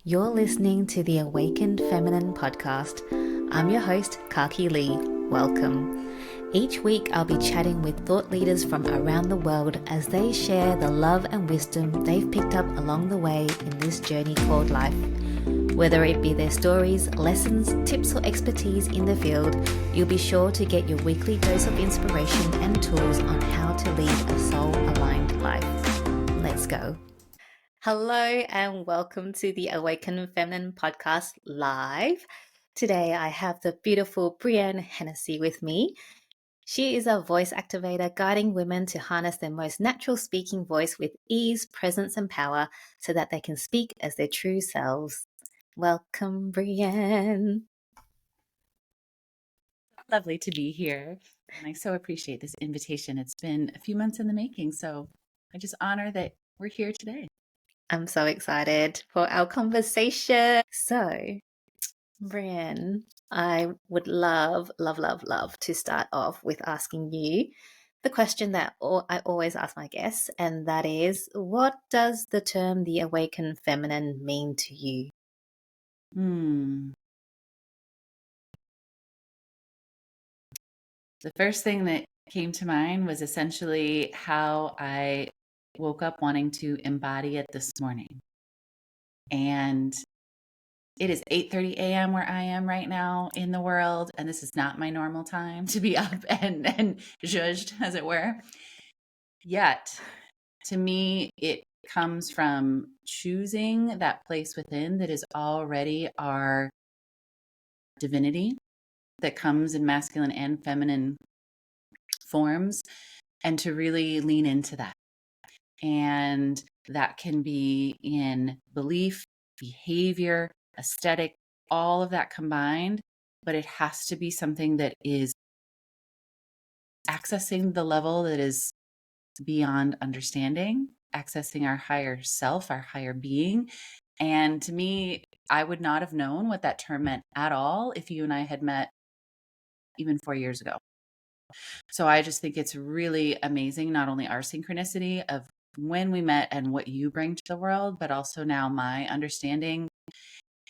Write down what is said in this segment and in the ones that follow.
You're listening to the Awakened Feminine podcast. I'm your host, Kaki Lee. Welcome. Each week, I'll be chatting with thought leaders from around the world as they share the love and wisdom they've picked up along the way in this journey called life. Whether it be their stories, lessons, tips, or expertise in the field, you'll be sure to get your weekly dose of inspiration and tools on how to lead a soul-aligned life. Let's go. Hello and welcome to the Awakened Feminine podcast live. Today I have the beautiful Brienne Hennessy with me. She is a voice activator guiding women to harness their most natural speaking voice with ease, presence, and power so that they can speak as their true selves. Welcome, Brienne. Lovely to be here. And I so appreciate this invitation. It's been a few months in the making, so I just honor that we're here today. I'm so excited for our conversation. So, Brienne, I would love to start off with asking you the question that I always ask my guests, and that is, what does the term the awakened feminine mean to you? The first thing that came to mind was essentially how I woke up wanting to embody it this morning. And it is 8:30 a.m. where I am right now in the world, and this is not my normal time to be up and judged, as it were. Yet, to me, it comes from choosing that place within that is already our divinity, that comes in masculine and feminine forms, and to really lean into that. And that can be in belief, behavior, aesthetic, all of that combined, but it has to be something that is accessing the level that is beyond understanding, accessing our higher self, our higher being. And to me, I would not have known what that term meant at all if you and I had met even 4 years ago. So I just think it's really amazing, not only our synchronicity of when we met and what you bring to the world, but also now my understanding.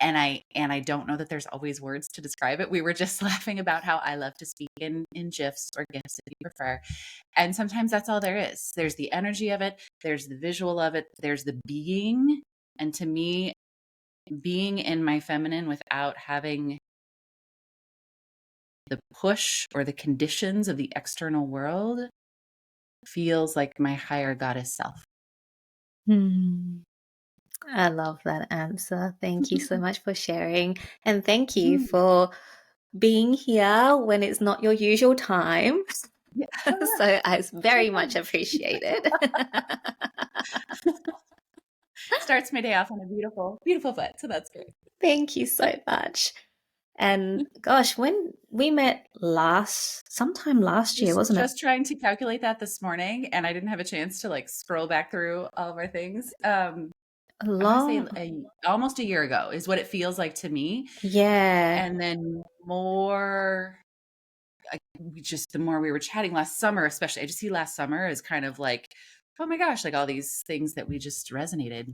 And I don't know that there's always words to describe it. We were just laughing about how I love to speak in GIFs or GIFs if you prefer. And sometimes that's all there is. There's the energy of it. There's the visual of it. There's the being. And to me, being in my feminine without having the push or the conditions of the external world feels like my higher goddess self. I love that answer. Thank you so much for sharing. And thank you for being here when it's not your usual time. Yeah. So I very much appreciate it. Starts my day off on a beautiful, beautiful foot. So that's great. Thank you so much. And gosh, when we met sometime last year, wasn't it? Just trying to calculate that this morning, and I didn't have a chance to scroll back through all of our things. I want to say almost a year ago is what it feels like to me. Yeah. And then the more we were chatting last summer, especially, I just see last summer as kind of like, oh my gosh, all these things that we just resonated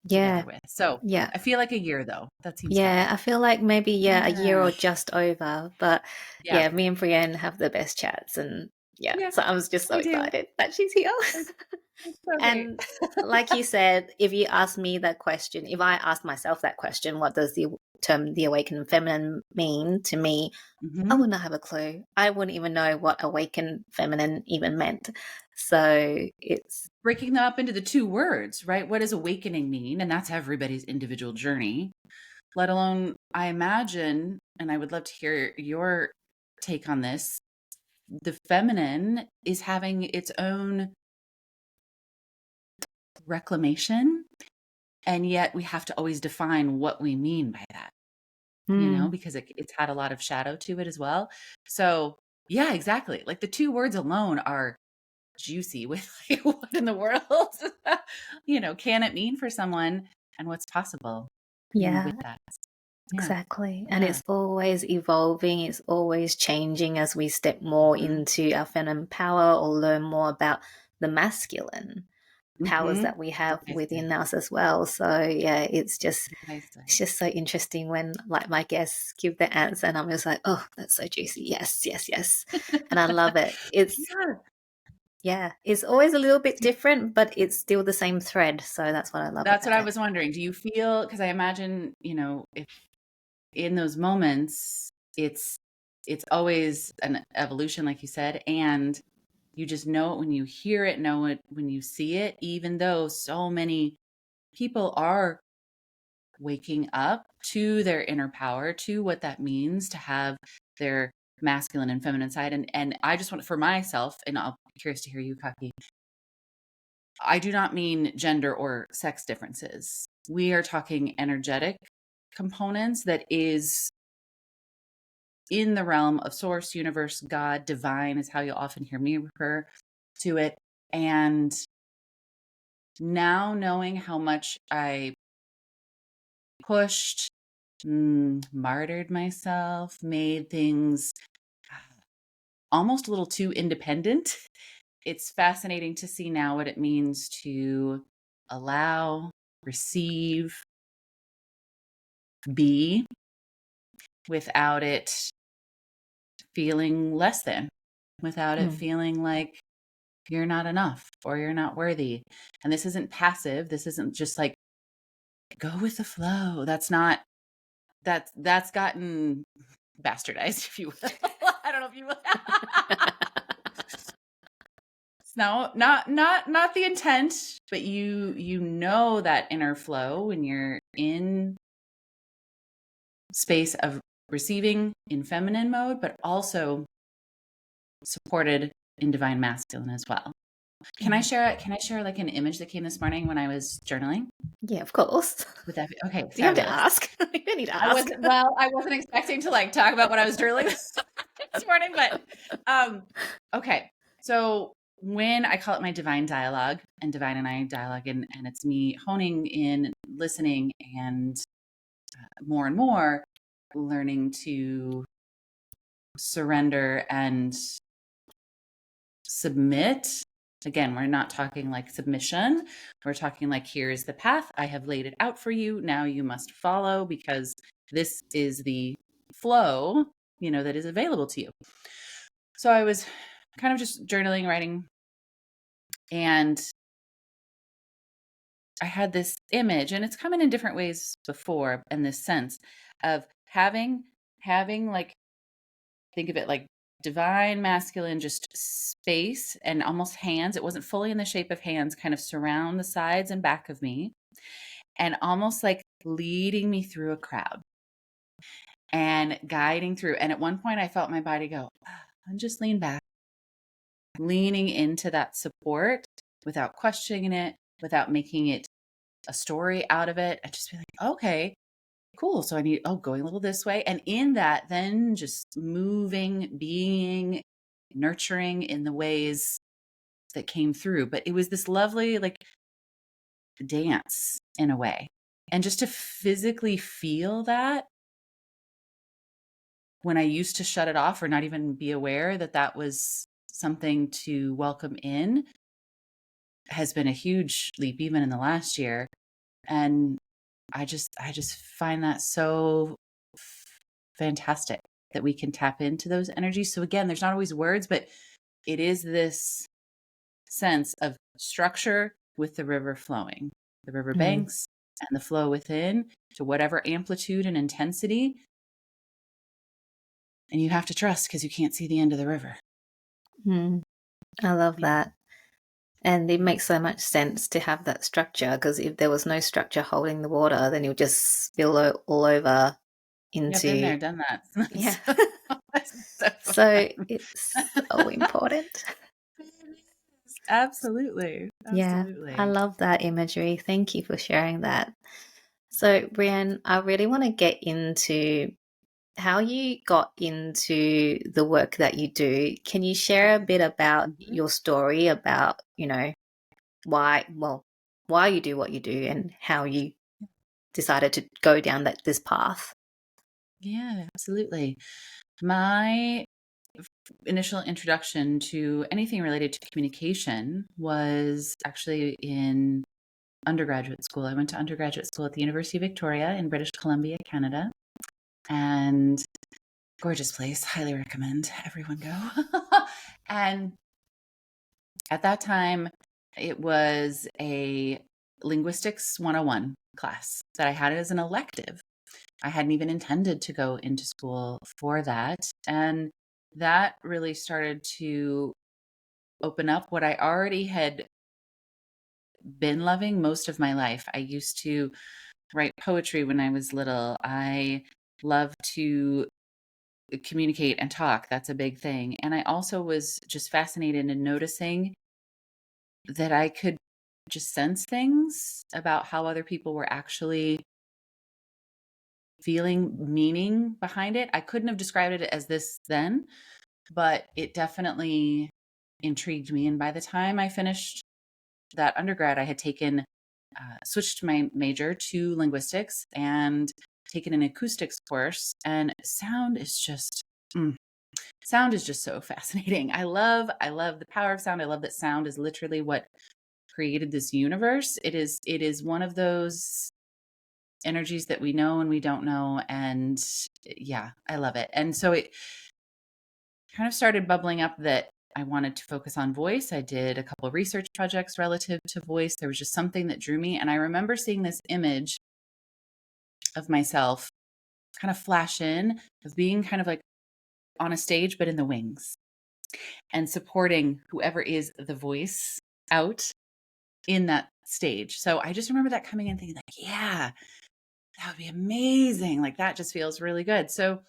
together with. So yeah, I feel like a year though. That seems right. I feel like maybe a year or just over. But yeah, me and Brienne have the best chats, and so I was just so excited that she's here. And like you said, if you ask me that question, if I ask myself that question, what does the term the awakened feminine mean to me? I would not have a clue. I wouldn't even know what awakened feminine even meant. So it's breaking them up into the two words, right? What does awakening mean? And that's everybody's individual journey, let alone, I imagine, and I would love to hear your take on this, the feminine is having its own reclamation, and yet we have to always define what we mean by that, because it's had a lot of shadow to it as well. So yeah, exactly. The two words alone are juicy with what in the world, can it mean for someone, and what's possible with that. Exactly. And it's always evolving. It's always changing as we step more into our feminine power or learn more about the masculine. powers Mm-hmm. that we have Precisely. within us as well. So yeah, it's just Precisely. so interesting when like my guests give the answer and I'm just like, oh, that's so juicy. Yes, yes, yes. And I love it. Yeah. Yeah, it's always a little bit different, but it's still the same thread. So that's what I love That's what about I it. was wondering. Do you feel, because I imagine, if in those moments, it's always an evolution, like you said, and you just know it when you hear it, know it when you see it, even though so many people are waking up to their inner power, to what that means to have their masculine and feminine side. And I just want, for myself, and I'll be curious to hear you, Kaki, I do not mean gender or sex differences. We are talking energetic components that is in the realm of source, universe, God, divine is how you'll often hear me refer to it. And now knowing how much I pushed, martyred myself, made things almost a little too independent, it's fascinating to see now what it means to allow, receive, be without it feeling less than, without it Mm. feeling like you're not enough or you're not worthy. And this isn't passive. This isn't just like go with the flow. That's gotten bastardized, if you will. I don't know if you will. No, not the intent, but you know that inner flow when you're in space of receiving in feminine mode, but also supported in divine masculine as well. Can I share like an image that came this morning when I was journaling? Yeah, of course. Would that be okay? Do you have to Fabulous. ask? You don't need to I ask. wasn't well, I wasn't expecting to like talk about what I was journaling this morning, but okay. So when I call it my divine dialogue, and divine and I dialogue, and it's me honing in, listening, and more and more learning to surrender and submit. Again, we're not talking like submission. We're talking like, here's the path. I have laid it out for you. Now you must follow because this is the flow, that is available to you. So I was kind of just journaling, writing, and I had this image, and it's come in different ways before, in this sense of having like, think of it like divine masculine, just space and almost hands. It wasn't fully in the shape of hands, kind of surround the sides and back of me, and almost like leading me through a crowd and guiding through. And at one point I felt my body go, and just lean back, leaning into that support without questioning it, without making it a story out of it. I just be like, okay, cool. So I need, going a little this way. And in that, then just moving, being, nurturing in the ways that came through. But it was this lovely, like, dance in a way. And just to physically feel that, when I used to shut it off or not even be aware that that was something to welcome in, has been a huge leap even in the last year. And I just find that so fantastic that we can tap into those energies. So again, there's not always words, but it is this sense of structure with the river flowing, the river Mm. banks and the flow within to whatever amplitude and intensity. And you have to trust because you can't see the end of the river. Mm. I love Yeah. that. And it makes so much sense to have that structure, because if there was no structure holding the water, then you'll just spill all over Yeah, been into, there, done that. yeah. So, So it's so important. absolutely. Yeah, I Absolutely. love that imagery. Thank you for sharing that. So, Brienne, I really want to get into how you got into the work that you do. Can you share a bit about Mhm. your story about, why, why you do what you do and how you decided to go down this path? Yeah, absolutely. My initial introduction to anything related to communication was actually in undergraduate school. I went to undergraduate school at the University of Victoria in British Columbia, Canada, and gorgeous place. Highly recommend everyone go. And at that time, it was a linguistics 101 class that I had as an elective. I hadn't even intended to go into school for that. And that really started to open up what I already had been loving most of my life. I used to write poetry when I was little. I love to communicate and talk. That's a big thing. And I also was just fascinated in noticing that I could just sense things about how other people were actually feeling meaning behind it. I couldn't have described it as this then, but it definitely intrigued me. And by the time I finished that undergrad, I had switched my major to linguistics and taken an acoustics course. And sound is just so fascinating. I love the power of sound. I love that sound is literally what created this universe. It is one of those energies that we know and we don't know. And yeah, I love it. And so it kind of started bubbling up that I wanted to focus on voice. I did a couple of research projects relative to voice. There was just something that drew me. And I remember seeing this image of myself kind of flash in, of being kind of like on a stage, but in the wings, and supporting whoever is the voice out in that stage. So I just remember that coming in thinking like, yeah, that would be amazing. Like that just feels really good. So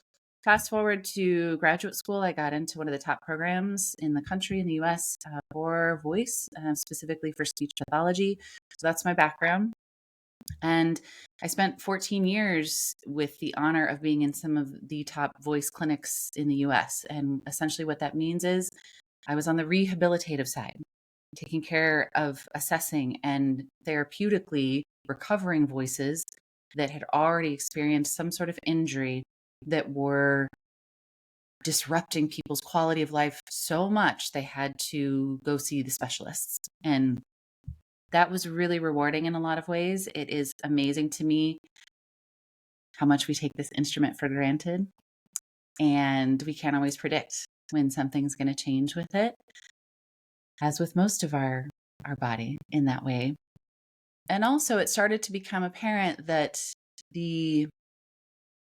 fast forward to graduate school, I got into one of the top programs in the country, in the US, for voice, specifically for speech pathology. So that's my background. And I spent 14 years with the honor of being in some of the top voice clinics in the US. And essentially what that means is I was on the rehabilitative side, taking care of assessing and therapeutically recovering voices that had already experienced some sort of injury that were disrupting people's quality of life so much they had to go see the specialists. And that was really rewarding in a lot of ways. It is amazing to me how much we take this instrument for granted, and we can't always predict when something's going to change with it, as with most of our body in that way. And also it started to become apparent that the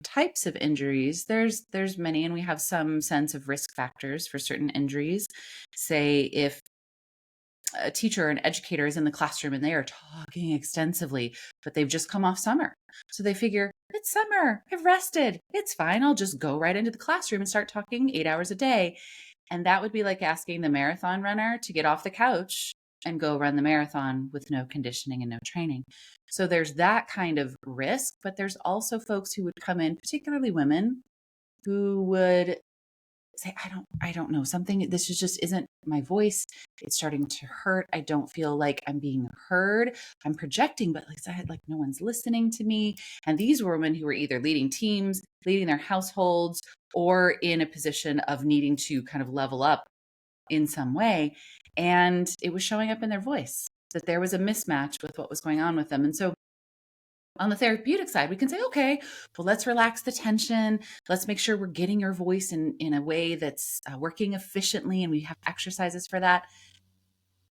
types of injuries, there's many, and we have some sense of risk factors for certain injuries. Say if a teacher or an educator is in the classroom and they are talking extensively, but they've just come off summer. So they figure, it's summer, I've rested, it's fine, I'll just go right into the classroom and start talking 8 hours a day. And that would be like asking the marathon runner to get off the couch and go run the marathon with no conditioning and no training. So there's that kind of risk, but there's also folks who would come in, particularly women, who would say, I don't know, something, this just isn't my voice. It's starting to hurt. I don't feel like I'm being heard. I'm projecting, but like no one's listening to me. And these were women who were either leading teams, leading their households, or in a position of needing to kind of level up in some way. And it was showing up in their voice, that there was a mismatch with what was going on with them. And so on the therapeutic side, we can say, okay, well, let's relax the tension. Let's make sure we're getting your voice in a way that's working efficiently, and we have exercises for that.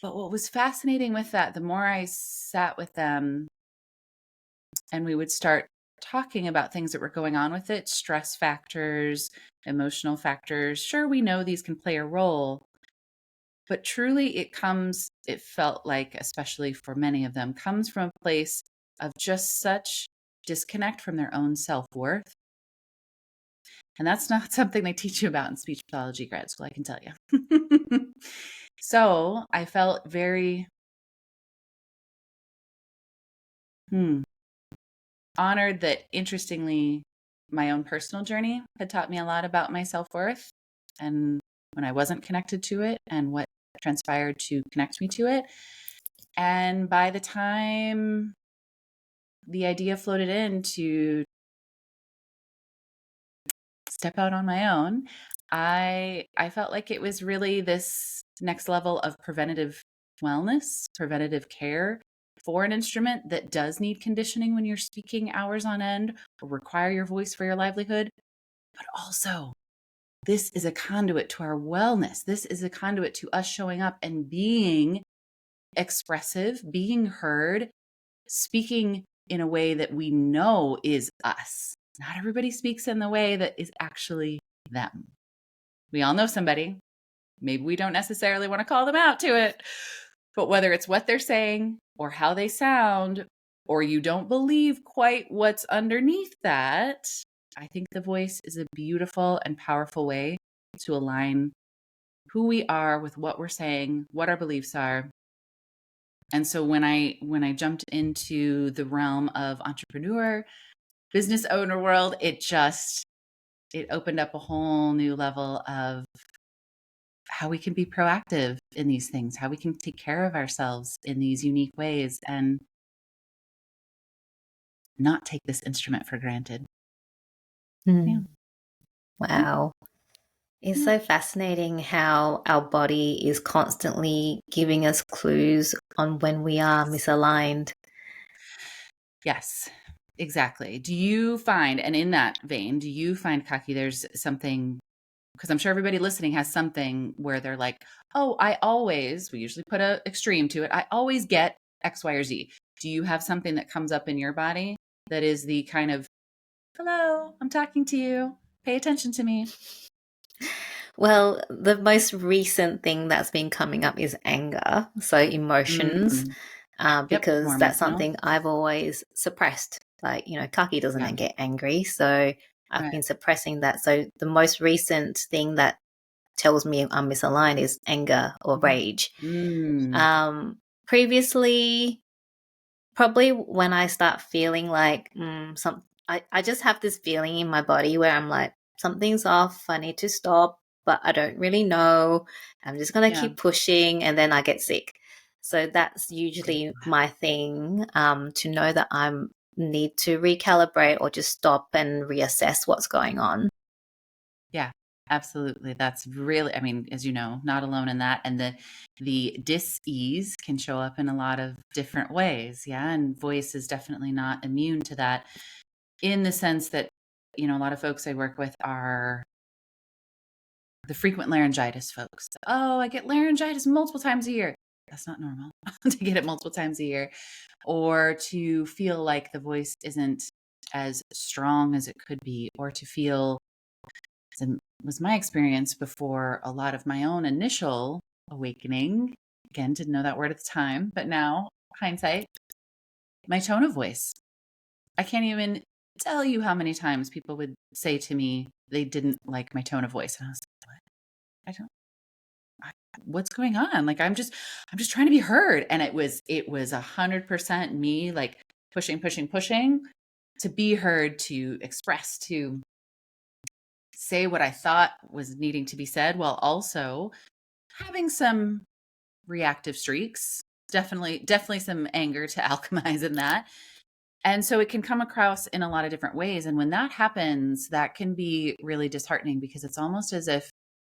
But what was fascinating with that, the more I sat with them and we would start talking about things that were going on with it, stress factors, emotional factors. Sure, we know these can play a role, but truly it felt like, especially for many of them, comes from a place of just such disconnect from their own self-worth. And that's not something they teach you about in speech pathology grad school, I can tell you. So I felt very honored that, interestingly, my own personal journey had taught me a lot about my self-worth and when I wasn't connected to it and what transpired to connect me to it. And by the time the idea floated in to step out on my own, I felt like it was really this next level of preventative wellness, preventative care for an instrument that does need conditioning when you're speaking hours on end or require your voice for your livelihood. But also, this is a conduit to our wellness. This is a conduit to us showing up and being expressive, being heard, speaking in a way that we know is us. Not everybody speaks in the way that is actually them. We all know somebody. Maybe we don't necessarily want to call them out to it, but whether it's what they're saying or how they sound, or you don't believe quite what's underneath that, I think the voice is a beautiful and powerful way to align who we are with what we're saying, what our beliefs are. And so when I jumped into the realm of entrepreneur, business owner world, it opened up a whole new level of how we can be proactive in these things, how we can take care of ourselves in these unique ways and not take this instrument for granted. Yeah. Wow. It's so fascinating how our body is constantly giving us clues on when we are misaligned. Yes, exactly. Do you find, and in that vein, do you find, Kaki, there's something, because I'm sure everybody listening has something where they're like, oh, we usually put an extreme to it. I always get X, Y, or Z. Do you have something that comes up in your body that is the kind of, hello, I'm talking to you. Pay attention to me. Well, the most recent thing that's been coming up is anger, so emotions, Mm. Yep, more because that's emotional. something I've always suppressed. Like, Kaki doesn't Yeah, get angry, so I've right. been suppressing that. So the most recent thing that tells me I'm misaligned is anger or rage. Mm. Previously, probably when I start feeling like I just have this feeling in my body where I'm like, something's off, I need to stop, but I don't really know. I'm just going to Yeah. keep pushing and then I get sick. So that's usually my thing, to know that I need to recalibrate or just stop and reassess what's going on. Yeah, absolutely. That's really, I mean, as you know, not alone in that. And the dis-ease can show up in a lot of different ways. Yeah. And voice is definitely not immune to that in the sense that, a lot of folks I work with are the frequent laryngitis folks. Oh, I get laryngitis multiple times a year. That's not normal to get it multiple times a year, or to feel like the voice isn't as strong as it could be, or to feel, and was my experience before a lot of my own initial awakening. Again, didn't know that word at the time, but now hindsight, my tone of voice. I can't even tell you how many times people would say to me they didn't like my tone of voice. And I was like, what? What's going on? Like, I'm just trying to be heard. And it was 100% me, like pushing to be heard, to express, to say what I thought was needing to be said, while also having some reactive streaks. Definitely some anger to alchemize in that. And so it can come across in a lot of different ways. And when that happens, that can be really disheartening because it's almost as if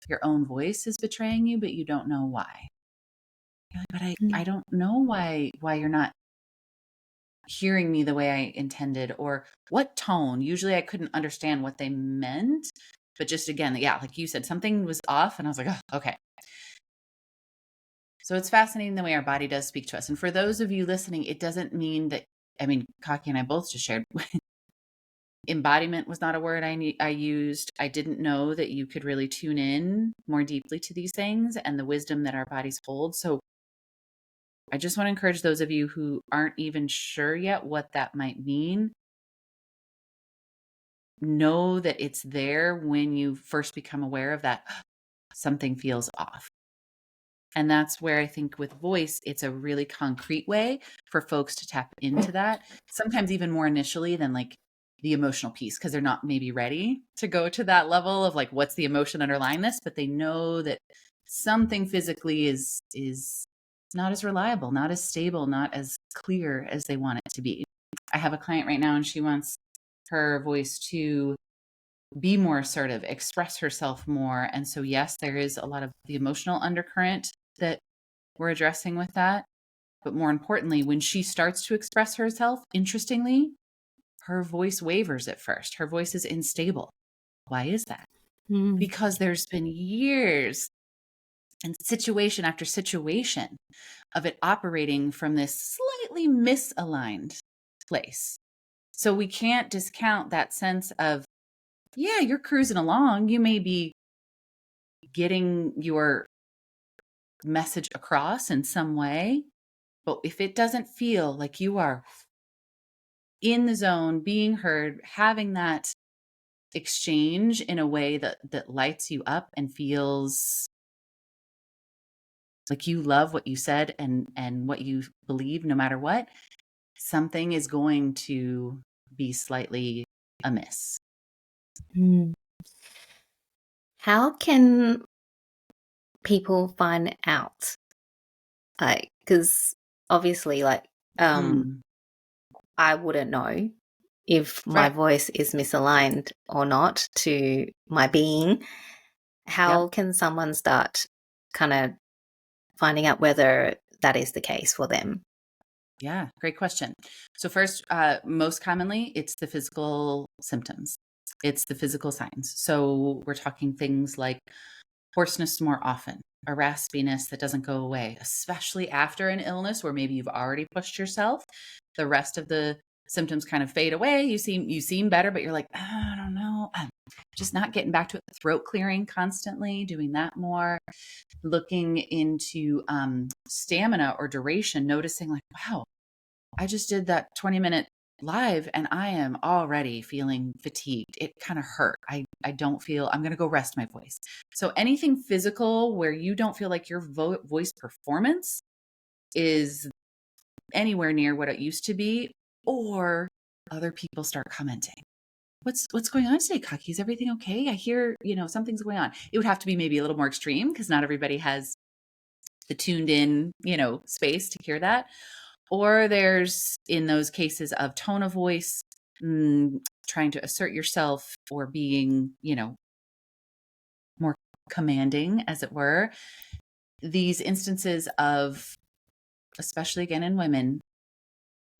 your own voice is betraying you, but you don't know why. You're like, but I don't know why you're not hearing me the way I intended, or what tone. Usually I couldn't understand what they meant, but just again, yeah, like you said, something was off and I was like, oh, okay. So it's fascinating the way our body does speak to us. And for those of you listening, it doesn't mean that, I mean, Kaki and I both just shared embodiment was not a word I used. I didn't know that you could really tune in more deeply to these things and the wisdom that our bodies hold. So I just want to encourage those of you who aren't even sure yet what that might mean. Know that it's there when you first become aware of that something feels off. And that's where I think with voice, it's a really concrete way for folks to tap into that. Sometimes even more initially than like the emotional piece, because they're not maybe ready to go to that level of like, what's the emotion underlying this? But they know that something physically is not as reliable, not as stable, not as clear as they want it to be. I have a client right now and she wants her voice to be more assertive, express herself more. And so, yes, there is a lot of the emotional undercurrent that we're addressing with that. But more importantly, when she starts to express herself, interestingly, her voice wavers at first. Her voice is unstable. Why is that? Mm. Because there's been years and situation after situation of it operating from this slightly misaligned place. So we can't discount that sense of, yeah, you're cruising along. You may be getting your message across in some way, but if it doesn't feel like you are in the zone, being heard, having that exchange in a way that lights you up and feels like you love what you said and what you believe no matter what, something is going to be slightly amiss. Mm. How can people find out? Like, because obviously, like, Mm, I wouldn't know if my right. voice is misaligned or not to my being. Yep. How can someone start kind of finding out whether that is the case for them? Yeah, great question. So first, most commonly, it's the physical symptoms. It's the physical signs. So we're talking things like hoarseness more often, a raspiness that doesn't go away, especially after an illness where maybe you've already pushed yourself. The rest of the symptoms kind of fade away. You seem better, but you're like, I don't know. I'm just not getting back to it. Throat clearing constantly, doing that more. Looking into stamina or duration, noticing like, wow, I just did that 20-minute live and I am already feeling fatigued. It kind of hurt. I don't feel, I'm going to go rest my voice. So anything physical where you don't feel like your voice performance is anywhere near what it used to be, or other people start commenting. What's going on today, Kaki? Is everything okay? I hear, something's going on. It would have to be maybe a little more extreme because not everybody has the tuned in, space to hear that. Or there's in those cases of tone of voice, trying to assert yourself or being, more commanding, as it were. These instances of, especially again in women,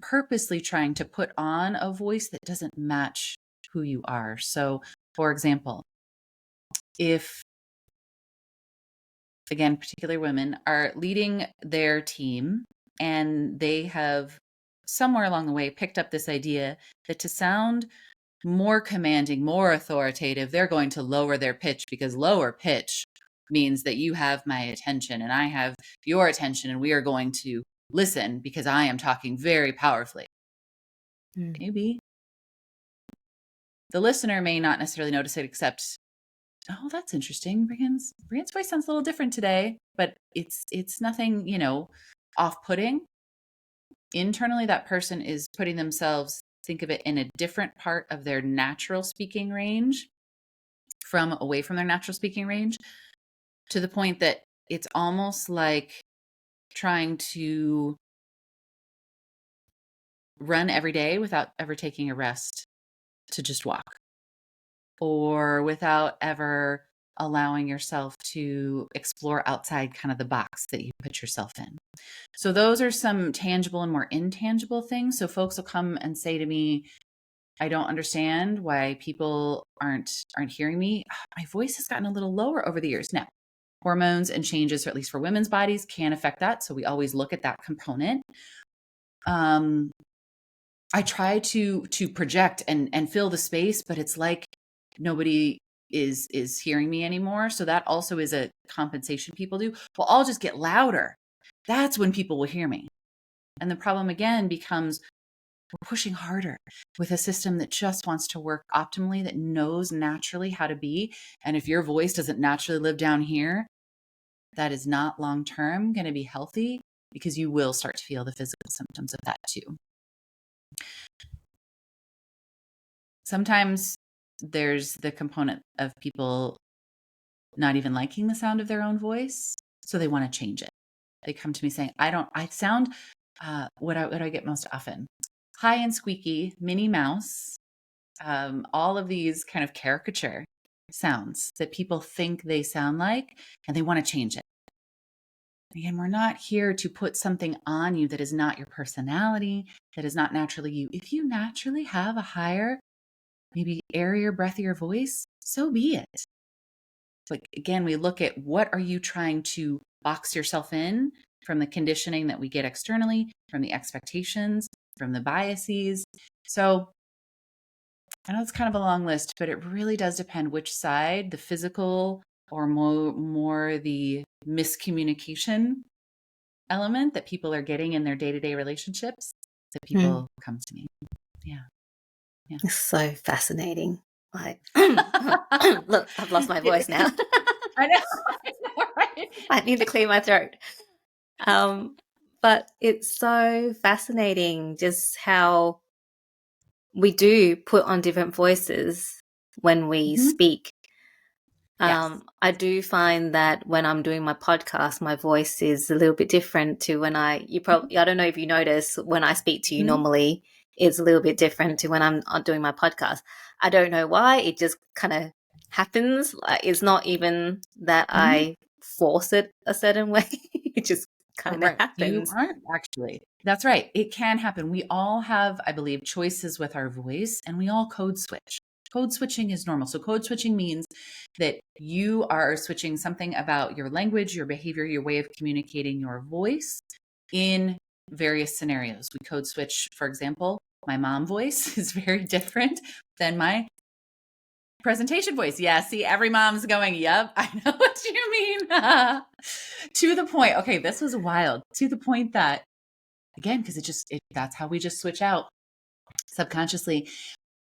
purposely trying to put on a voice that doesn't match who you are. So, for example, if, again, particular women are leading their team and they have somewhere along the way picked up this idea that to sound more commanding, more authoritative, they're going to lower their pitch because lower pitch means that you have my attention and I have your attention and we are going to listen because I am talking very powerfully. Mm. Maybe the listener may not necessarily notice it, except, oh, that's interesting. Brienne's voice sounds a little different today, but it's nothing, off-putting. Internally, that person is putting themselves, think of it, in a different part of their natural speaking range, from away from their natural speaking range, to the point that it's almost like trying to run every day without ever taking a rest to just walk, or without ever allowing yourself to explore outside kind of the box that you put yourself in. So those are some tangible and more intangible things. So folks will come and say to me, I don't understand why people aren't hearing me. My voice has gotten a little lower over the years. Now, hormones and changes, or at least for women's bodies, can affect that. So we always look at that component. I try to project and fill the space, but it's like nobody is hearing me anymore. So that also is a compensation people do. Well, I'll just get louder. That's when people will hear me. And the problem again becomes, we're pushing harder with a system that just wants to work optimally, that knows naturally how to be. And if your voice doesn't naturally live down here, that is not long-term going to be healthy, because you will start to feel the physical symptoms of that too. Sometimes there's the component of people not even liking the sound of their own voice, so they want to change it. They come to me saying, I sound, what I get most often, high and squeaky, Minnie Mouse, all of these kind of caricature sounds that people think they sound like, and they want to change it. Again, we're not here to put something on you that is not your personality, that is not naturally you. If you naturally have a higher, maybe airier, breathier voice, so be it. Like, again, we look at what are you trying to box yourself in from the conditioning that we get externally, from the expectations, from the biases. So I know it's kind of a long list, but it really does depend which side, the physical or more the miscommunication element that people are getting in their day-to-day relationships, that people come to me. Yeah. It's so fascinating. Like, look, I've lost my voice now. I know, right? I need to clear my throat. But it's so fascinating just how we do put on different voices when we speak. Yes. I do find that when I'm doing my podcast, my voice is a little bit different to when I don't know if you notice when I speak to you normally, it's a little bit different to when I'm doing my podcast. I don't know why. It just kind of happens. Like, it's not even that I force it a certain way. It just kind of You happens. aren't actually. That's right. It can happen. We all have, I believe, choices with our voice, and we all code switch. Code switching is normal. So code switching means that you are switching something about your language, your behavior, your way of communicating your voice in various scenarios. We code switch, for example, my mom voice is very different than my presentation voice. Yeah, see, every mom's going, yep, I know what you mean. To the point. Okay, this was wild. To the point that, again, because that's how we just switch out subconsciously.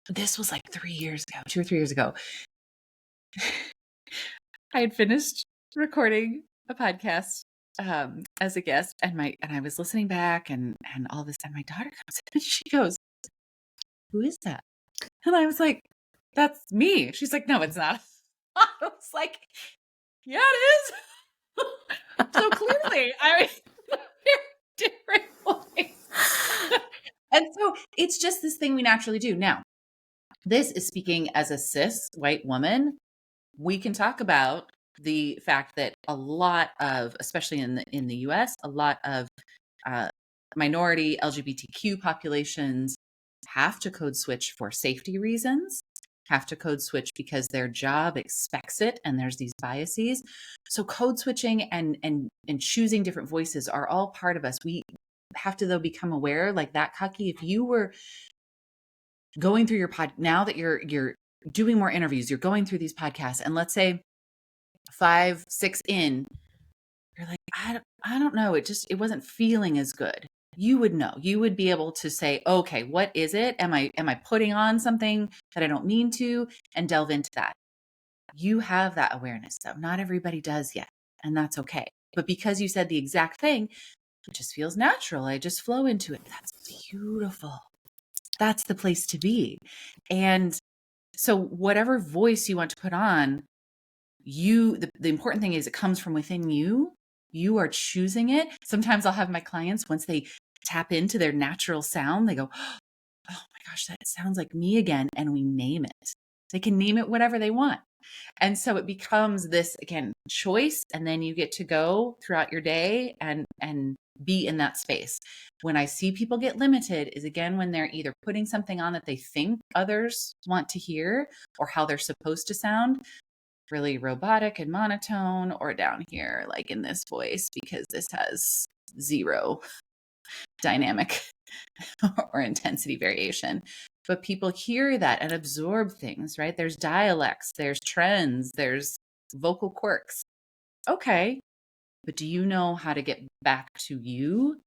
This was like 3 years ago, 2 or 3 years ago. I had finished recording a podcast as a guest, and I was listening back and all this, and my daughter comes in and she goes, "Who is that?" And I was like, "That's me." She's like, "No, it's not." I was like, "Yeah, it is." So clearly, I mean, they're different voice. And so it's just this thing we naturally do. Now, this is speaking as a cis white woman. We can talk about the fact that a lot of, especially in the US, a lot of minority LGBTQ populations have to code switch for safety reasons, have to code switch because their job expects it, and there's these biases. So code switching and choosing different voices are all part of us. We have to, though, become aware, like that, Kaki, if you were going through your now that you're doing more interviews, you're going through these podcasts, and let's say 5, 6 in, you're like, I don't know, it wasn't feeling as good. You would know. You would be able to say, okay, what is it? Am I putting on something that I don't mean to, and delve into that? You have that awareness, though. Not everybody does yet, and that's okay. But because you said the exact thing, it just feels natural. I just flow into it. That's beautiful. That's the place to be. And so whatever voice you want to put on, the important thing is it comes from within you. You are choosing it. Sometimes I'll have my clients, once they tap into their natural sound, they go, "Oh my gosh, that sounds like me again." And we name it. They can name it whatever they want. And so it becomes this, again, choice. And then you get to go throughout your day and be in that space. When I see people get limited is, again, when they're either putting something on that they think others want to hear, or how they're supposed to sound, really robotic and monotone, or down here, like in this voice, because this has zero dynamic or intensity variation. But people hear that and absorb things, right? There's dialects, there's trends, there's vocal quirks. Okay, but do you know how to get back to you?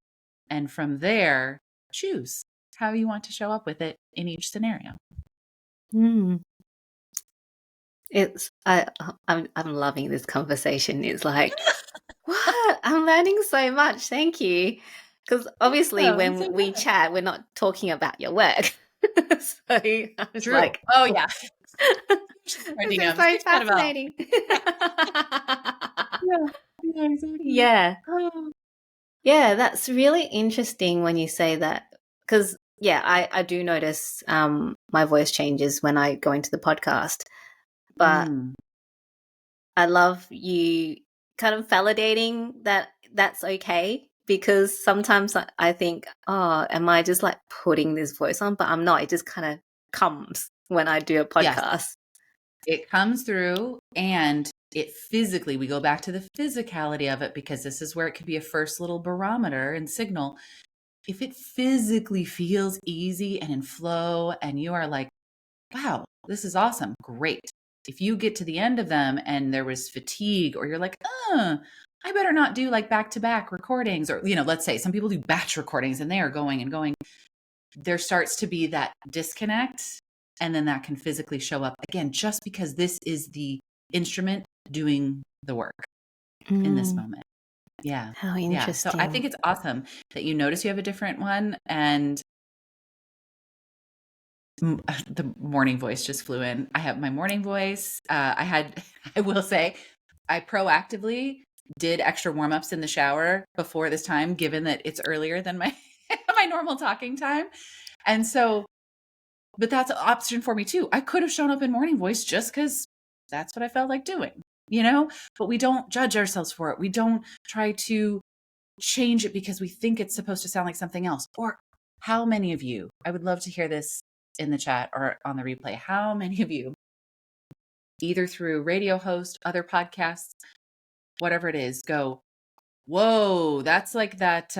And from there, choose how you want to show up with it in each scenario. I'm loving this conversation. It's like, what? I'm learning so much. Thank you. Because obviously when we chat, we're not talking about your work. So I was True. like, oh yeah. this is so fascinating. Yeah, exactly. Yeah. Yeah, that's really interesting when you say that. Because yeah, I do notice my voice changes when I go into the podcast, but Mm. I love you kind of validating that that's okay, because sometimes I think, oh, am I just like putting this voice on? But I'm not. It just kind of comes when I do a Yes, podcast. it comes through, and it physically, we go back to the physicality of it, because this is where it could be a first little barometer and signal. If it physically feels easy and in flow, and you are like, wow, this is awesome, great. If you get to the end of them and there was fatigue, or you're like, I better not do like back to back recordings, or, let's say some people do batch recordings and they are going and going, there starts to be that disconnect. And then that can physically show up again, just because this is the instrument doing the work in this moment. Yeah. How Yeah. So I think interesting. it's awesome that you notice you have a different one. And the morning voice just flew in. I have my morning voice. I will say, I proactively did extra warm ups in the shower before this time, given that it's earlier than my my normal talking time. And so, but that's an option for me too. I could have shown up in morning voice just because that's what I felt like doing, but we don't judge ourselves for it. We don't try to change it because we think it's supposed to sound like something else. Or how many of you, I would love to hear this in the chat or on the replay, how many of you, either through radio host, other podcasts, whatever it is, go, whoa, that's like that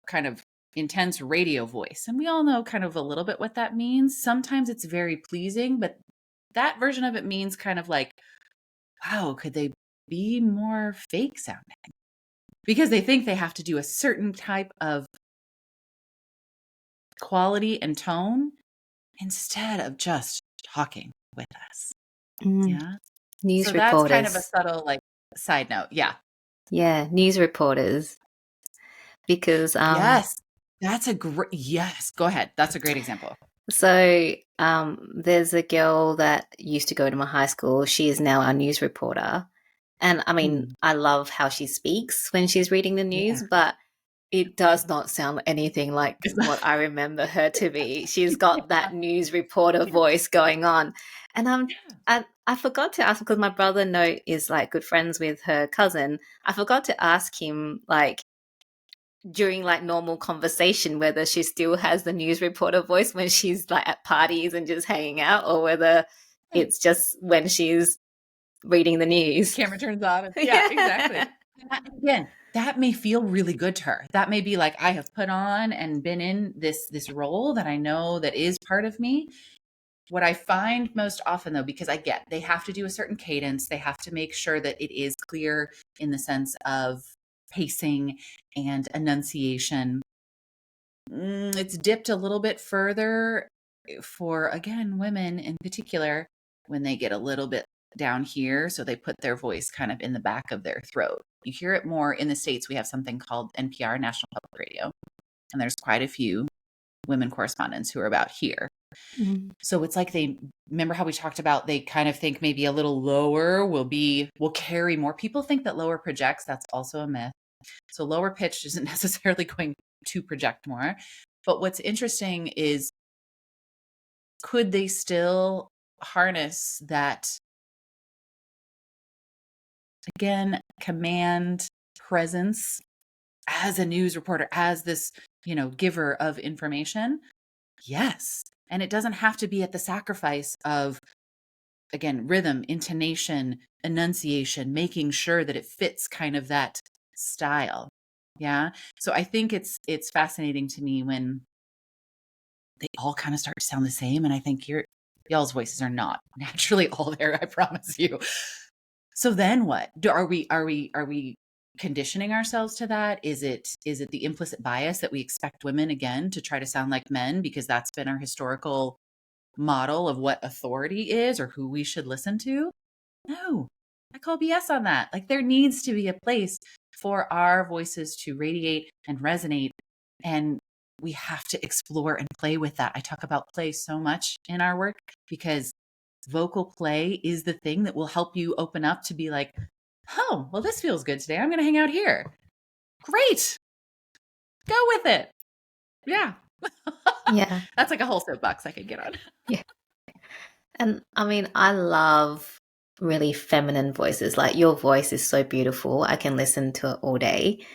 kind of intense radio voice. And we all know kind of a little bit what that means. Sometimes it's very pleasing, but that version of it means kind of like, wow, could they be more fake sounding? Because they think they have to do a certain type of quality and tone instead of just talking with us. Mm. Yeah. News So that's kind of a reporters. subtle like side note. Yeah. Yeah, news reporters. Because Yes. That's a great, yes. Go ahead. That's a great example. so there's a girl that used to go to my high school. She is now our news reporter. And I mean, Mm. I love how she speaks when she's reading the Yeah. news, but it does not sound anything like what I remember her to be. She's got that news reporter voice going on. And I forgot to ask, because my brother is like good friends with her cousin. I forgot to ask him, like, during like normal conversation, whether she still has the news reporter voice when she's like at parties and just hanging out, or whether it's just when she's reading the news. Camera turns on. Yeah, exactly. Yeah. Again, that may feel really good to her. That may be like, I have put on and been in this role that I know that is part of me. What I find most often, though, because I get they have to do a certain cadence, they have to make sure that it is clear in the sense of pacing and enunciation. It's dipped a little bit further for, again, women in particular, when they get a little bit down here. So they put their voice kind of in the back of their throat. You hear it more in the States. We have something called NPR, National Public Radio, and there's quite a few women correspondents who are about here. Mm. So it's like they remember how we talked about they kind of think maybe a little lower will carry more. People think that lower projects. That's also a myth. So lower pitched isn't necessarily going to project more. But what's interesting is, could they still harness that, again, command presence as a news reporter, as this, giver of information? Yes. And it doesn't have to be at the sacrifice of, again, rhythm, intonation, enunciation, making sure that it fits kind of that style. Yeah. So I think it's fascinating to me when they all kind of start to sound the same. And I think y'all's voices are not naturally all there, I promise you. So then what? Are we conditioning ourselves to that? Is it the implicit bias that we expect women, again, to try to sound like men because that's been our historical model of what authority is or who we should listen to? No, I call BS on that. Like, there needs to be a place for our voices to radiate and resonate. And we have to explore and play with that. I talk about play so much in our work because vocal play is the thing that will help you open up to be like, oh, well, this feels good today. I'm going to hang out here. Great. Go with it. Yeah. Yeah. That's like a whole soapbox I could get on. Yeah. And I mean, I love really feminine voices. Like your voice is so beautiful. I can listen to it all day.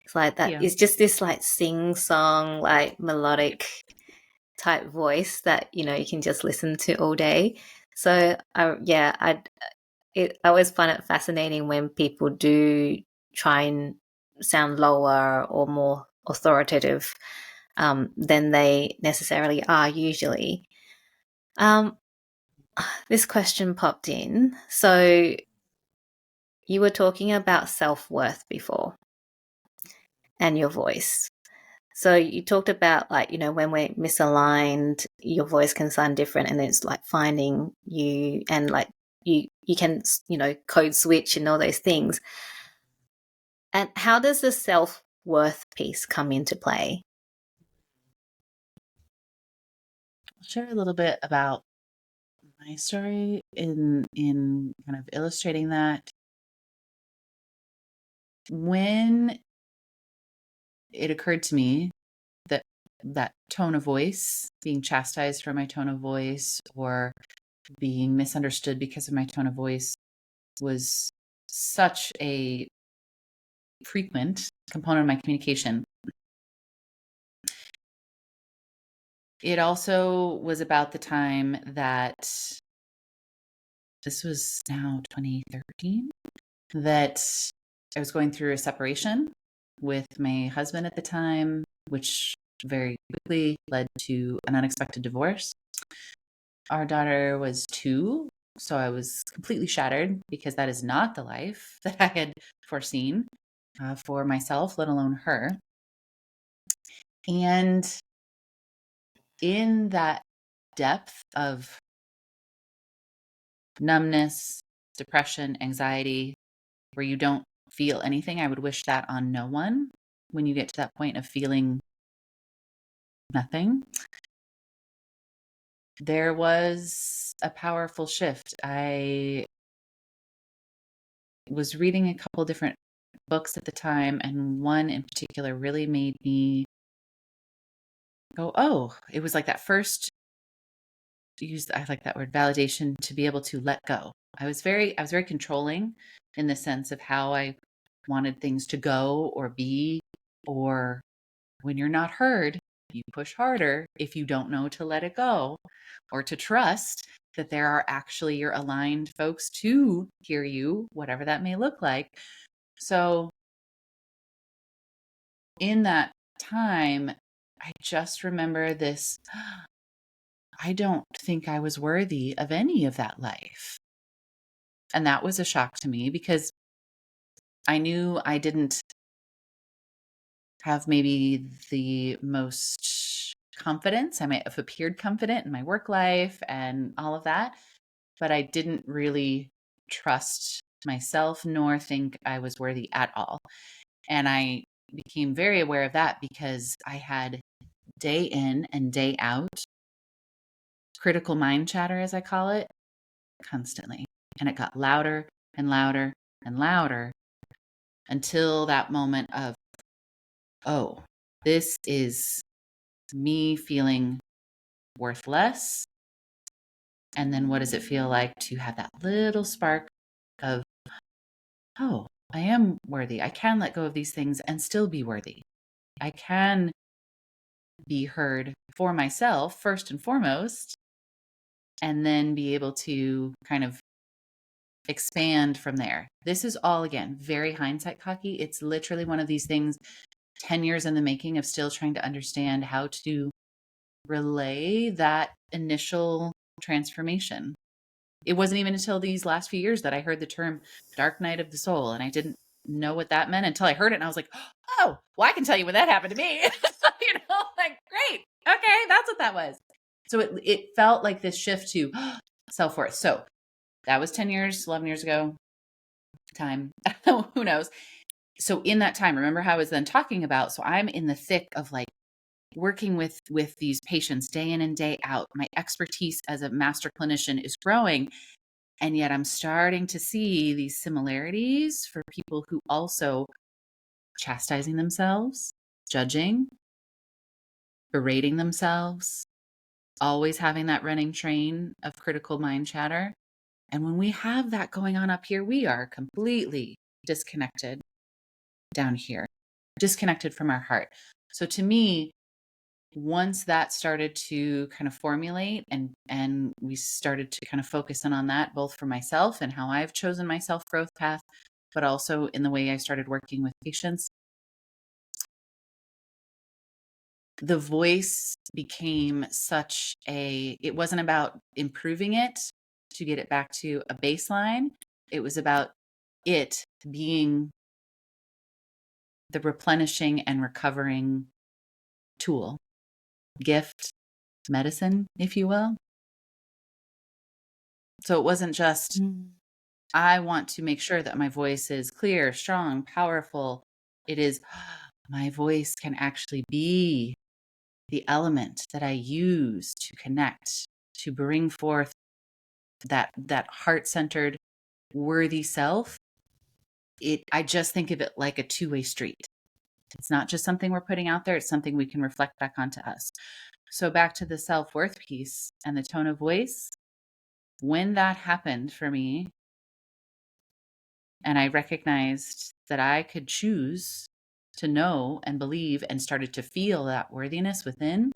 It's like Thank that. you. It's just this like sing song, like melodic type voice that, you can just listen to all day. So I always find it fascinating when people do try and sound lower or more authoritative than they necessarily are usually. Um, this question popped in. So you were talking about self-worth before and your voice. So you talked about like, when we're misaligned, your voice can sound different and it's like finding you and like you can, code switch and all those things. And how does the self-worth piece come into play? I'll share a little bit about my story in kind of illustrating that. When it occurred to me that that tone of voice, being chastised for my tone of voice or being misunderstood because of my tone of voice, was such a frequent component of my communication. It also was about the time that this was now 2013, that I was going through a separation with my husband at the time, which very quickly led to an unexpected divorce. Our daughter was 2, so I was completely shattered because that is not the life that I had foreseen for myself, let alone her. And in that depth of numbness, depression, anxiety, where you don't feel anything, I would wish that on no one. When you get to that point of feeling nothing, there was a powerful shift. I was reading a couple different books at the time, and one in particular really made me go, oh, it was like that first I like that word, validation, to be able to let go. I was very controlling in the sense of how I wanted things to go or be, or when you're not heard, you push harder if you don't know to let it go or to trust that there are actually your aligned folks to hear you, whatever that may look like. So in that time, I just remember this. I don't think I was worthy of any of that life. And that was a shock to me because I knew I didn't have maybe the most confidence. I might have appeared confident in my work life and all of that, but I didn't really trust myself nor think I was worthy at all. And I became very aware of that because I had day in and day out critical mind chatter, as I call it, constantly. And it got louder and louder and louder until that moment of, oh, this is me feeling worthless. And then what does it feel like to have that little spark of, oh, I am worthy. I can let go of these things and still be worthy. I can be heard for myself first and foremost, and then be able to kind of expand from there. This is all, again, very hindsight cocky. It's literally one of these things, 10 years in the making, of still trying to understand how to relay that initial transformation. It wasn't even until these last few years that I heard the term dark night of the soul, and I didn't know what that meant until I heard it, and I was like, oh, well, I can tell you when that happened to me. Like, great. Okay, that's what that was. So it felt like this shift to self-worth. So that was 10 years, 11 years ago. Time. Who knows? So in that time, remember how I was then talking about, so I'm in the thick of like working with these patients day in and day out. My expertise as a master clinician is growing, and yet I'm starting to see these similarities for people who also chastising themselves, judging, berating themselves, always having that running train of critical mind chatter. And when we have that going on up here, we are completely disconnected down here, disconnected from our heart. So to me, once that started to kind of formulate and we started to kind of focus in on that, both for myself and how I've chosen my self-growth path, but also in the way I started working with patients, the voice became it wasn't about improving it to get it back to a baseline. It was about it being the replenishing and recovering tool, gift, medicine, if you will. So it wasn't just, I want to make sure that my voice is clear, strong, powerful. It is, my voice can actually be the element that I use to connect, to bring forth that heart-centered, worthy self. I just think of it like a two-way street. It's not just something we're putting out there, it's something we can reflect back onto us. So back to the self-worth piece and the tone of voice, when that happened for me, and I recognized that I could choose to know and believe and started to feel that worthiness within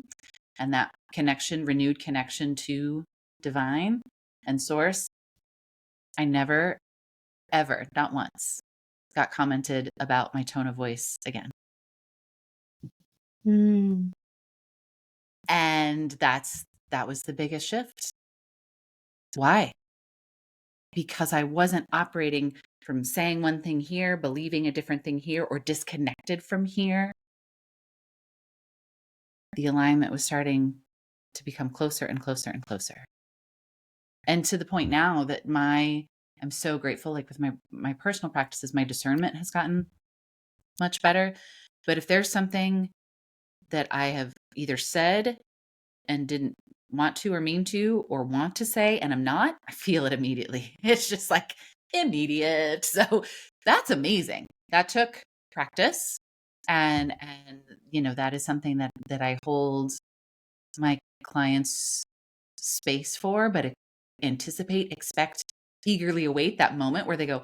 and that connection, renewed connection to divine and source, I never, ever, not once, got commented about my tone of voice again. And that was the biggest shift. Why? Because I wasn't operating from saying one thing here, believing a different thing here, or disconnected from here. The alignment was starting to become closer and closer and closer. And to the point now that I'm so grateful, like with my personal practices, my discernment has gotten much better. But if there's something that I have either said and didn't want to or mean to or want to say and I'm not, I feel it immediately. It's just like immediate. So that's amazing. That took practice. And that is something that I hold my clients space for, but anticipate, expect, eagerly await that moment where they go,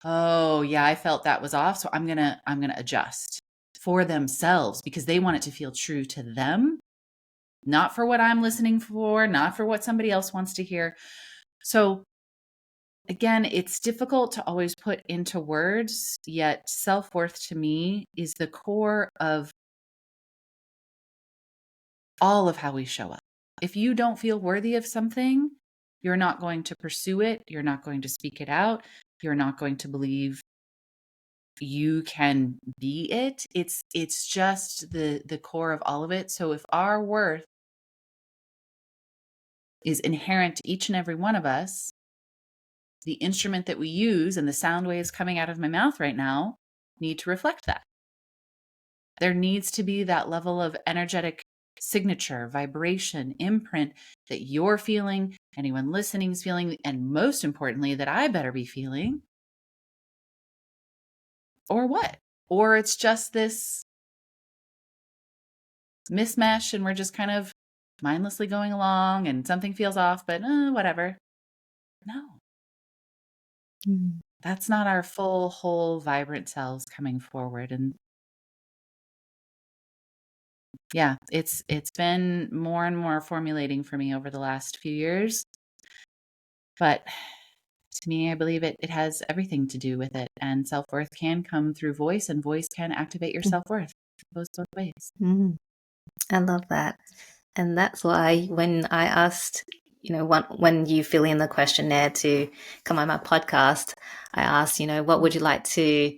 oh yeah, I felt that was off. So I'm gonna adjust for themselves because they want it to feel true to them, not for what I'm listening for, not for what somebody else wants to hear. So again, it's difficult to always put into words, yet self-worth to me is the core of all of how we show up. If you don't feel worthy of something, you're not going to pursue it. You're not going to speak it out. You're not going to believe you can be it. It's just the core of all of it. So if our worth is inherent to each and every one of us, the instrument that we use and the sound waves coming out of my mouth right now need to reflect that. There needs to be that level of energetic signature, vibration, imprint that you're feeling, anyone listening is feeling, and most importantly, that I better be feeling. Or what? Or it's just this mismatch and we're just kind of mindlessly going along and something feels off, but whatever. No, that's not our full, whole, vibrant selves coming forward. And yeah, it's been more and more formulating for me over the last few years. But to me, I believe it has everything to do with it. And self-worth can come through voice, and voice can activate your self-worth. It goes both ways. I love that. And that's why when I asked, when you fill in the questionnaire to come on my podcast, I asked, what would you like to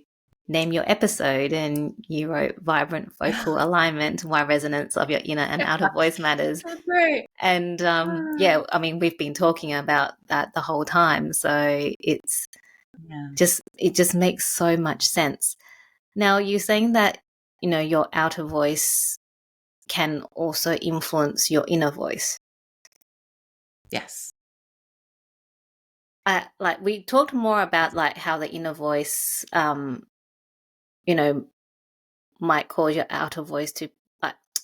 name your episode? And you wrote Vibrant Vocal Alignment, Why Resonance of Your Inner and Outer Voice Matters. That's great. And yeah, I mean, we've been talking about that the whole time. So it just makes so much sense. Now, you're saying that, your outer voice can also influence your inner voice. Yes. Like we talked more about like how the inner voice, might cause your outer voice to,